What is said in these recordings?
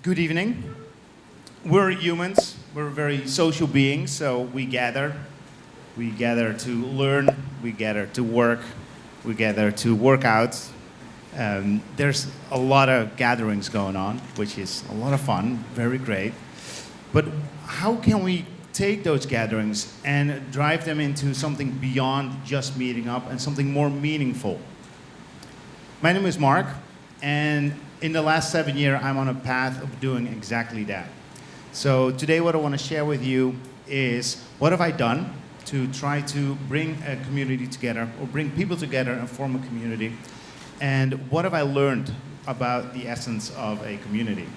Good evening. We're humans. We're very social beings, so we gather. We gather to learn. We gather to work. We gather to work out. There's a lot of gatherings going on, which is a lot of fun, very great. But how can we take those gatherings and drive them into something beyond just meeting up and something more meaningful? My name is Mark, and in the last 7 years, I'm on a path of doing exactly that. So today what I want to share with you is what have I done to try to bring a community together or bring people together and form a community, and what have I learned about the essence of a community.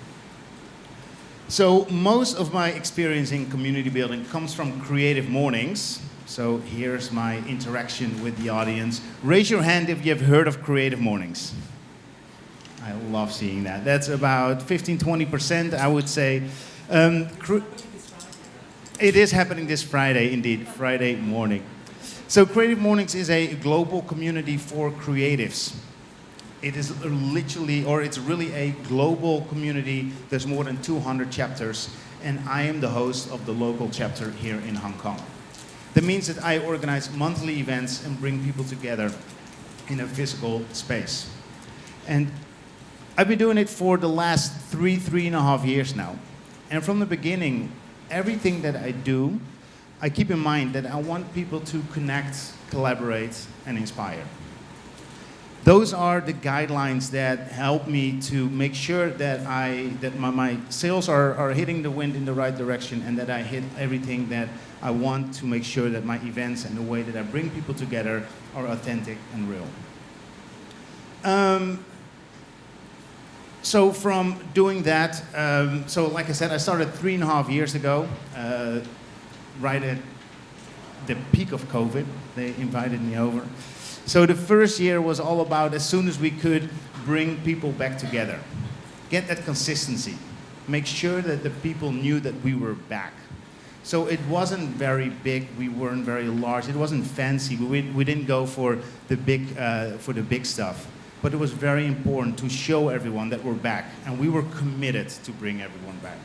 So most of my experience in community building comes from creative mornings. So here's my interaction with the audience. Raise your hand if you've heard of creative mornings. I love seeing that. That's about 15-20%, I would say. It is happening this Friday, indeed, Friday morning. So Creative Mornings is a global community for creatives. It is literally, or it's really a global community. There's more than 200 chapters, and I am the host of the local chapter here in Hong Kong. That means that I organize monthly events and bring people together in a physical space. And I've been doing it for the last three and a half years now. And from the beginning, everything that I do, I keep in mind that I want people to connect, collaborate, and inspire. Those are the guidelines that help me to make sure that my sails are hitting the wind in the right direction, and that I hit everything that I want to make sure that my events and the way that I bring people together are authentic and real. So from doing that, so like I said, I started 3.5 years ago, right at the peak of COVID. They invited me over. So the first year was all about, as soon as we could, bring people back together. Get that consistency. Make sure that the people knew that we were back. So it wasn't very big, we weren't very large, it wasn't fancy, we didn't go for the big stuff. But it was very important to show everyone that we're back, and we were committed to bring everyone back.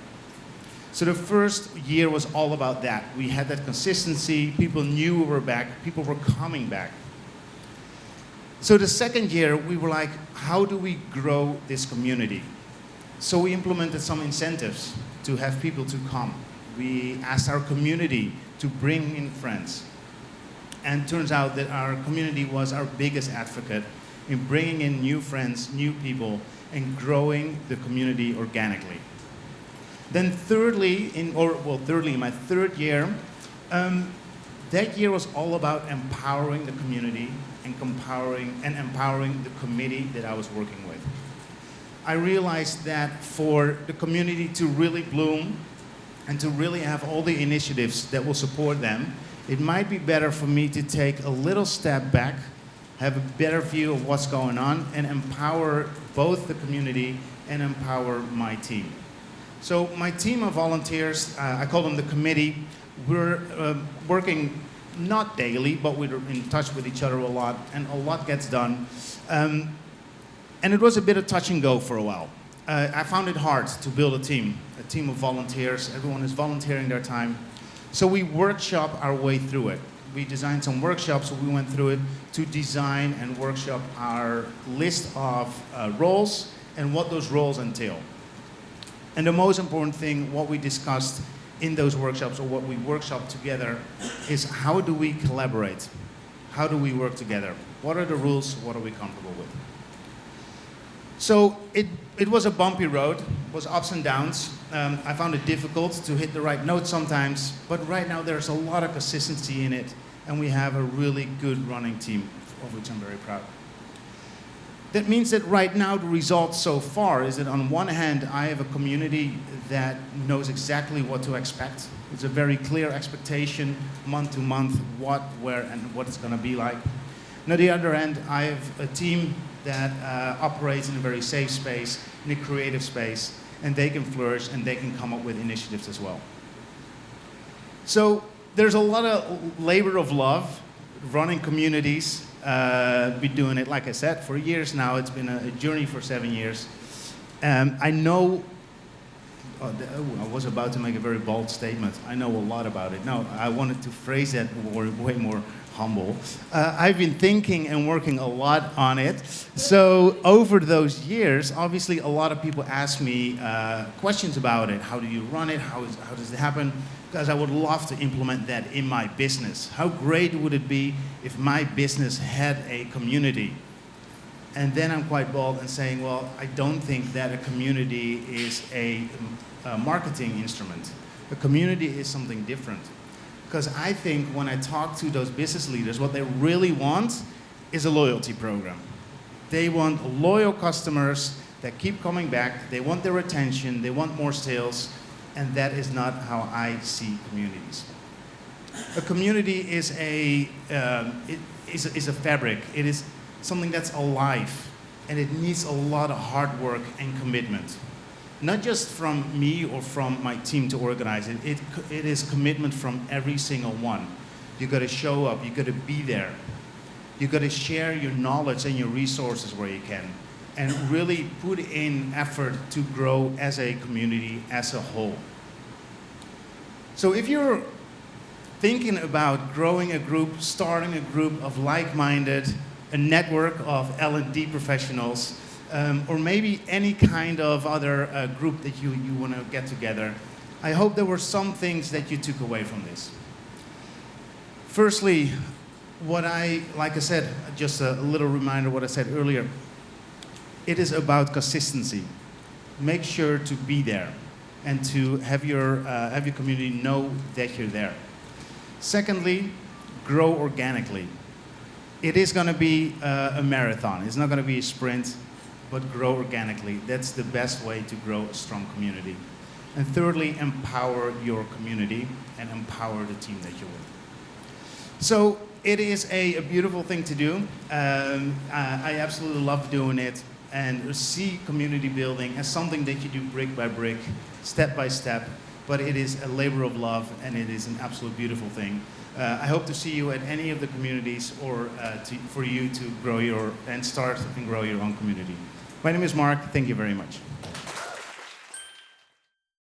So the first year was all about that. We had that consistency, people knew we were back, people were coming back. So the second year, we were like, how do we grow this community? So we implemented some incentives to have people to come. We asked our community to bring in friends. And it turns out that our community was our biggest advocate in bringing in new friends, new people, and growing the community organically. Then thirdly, in my third year, that year was all about empowering the community and empowering the committee that I was working with. I realized that for the community to really bloom and to really have all the initiatives that will support them, it might be better for me to take a little step back, have a better view of what's going on, and empower both the community and empower my team. So my team of volunteers, I call them the committee, we're working not daily, but we're in touch with each other a lot, and a lot gets done. And it was a bit of touch and go for a while. I found it hard to build a team of volunteers. Everyone is volunteering their time. So we workshop our way through it. We designed some workshops, we went through it to design and workshop our list of roles and what those roles entail. And the most important thing, what we discussed in those workshops, or what we workshopped together, is how do we collaborate? How do we work together? What are the rules? What are we comfortable with? So it was a bumpy road, it was ups and downs. I found it difficult to hit the right note sometimes, but right now there's a lot of consistency in it, and we have a really good running team, of which I'm very proud. That means that right now the result so far is that on one hand, I have a community that knows exactly what to expect. It's a very clear expectation, month to month, what, where, and what it's going to be like. And on the other hand, I have a team that operates in a very safe space, in a creative space, and they can flourish and they can come up with initiatives as well. So there's a lot of labor of love running communities. Been doing it, like I said, for years now. It's been a journey for 7 years. I know I was about to make a very bold statement. I know a lot about it. No, I wanted to phrase that way more humble. I've been thinking and working a lot on it. So over those years, obviously a lot of people ask me questions about it. How do you run it? How does it happen? Because I would love to implement that in my business. How great would it be if my business had a community? And then I'm quite bold in saying, well, I don't think that a community is a marketing instrument. A community is something different. Because I think when I talk to those business leaders, what they really want is a loyalty program. They want loyal customers that keep coming back. They want their attention. They want more sales. And that is not how I see communities. A community is a fabric. It is something that's alive, and it needs a lot of hard work and commitment. Not just from me or from my team to organize it. It is commitment from every single one. You got to show up. You got to be there. You got to share your knowledge and your resources where you can, and really put in effort to grow as a community as a whole. So if you're thinking about growing a group, starting a group of like-minded, a network of L&D professionals, or maybe any kind of other group that you want to get together, I hope there were some things that you took away from this. Firstly, like I said, just a little reminder of what I said earlier, it is about consistency. Make sure to be there and to have your community know that you're there. Secondly, grow organically. It is going to be a marathon. It's not going to be a sprint, but grow organically. That's the best way to grow a strong community. And thirdly, empower your community and empower the team that you're with. So it is a beautiful thing to do. I absolutely love doing it and see community building as something that you do brick by brick, step by step, but it is a labor of love and it is an absolute beautiful thing. I hope to see you at any of the communities or for you to grow start and grow your own community. My name is Mark. Thank you very much.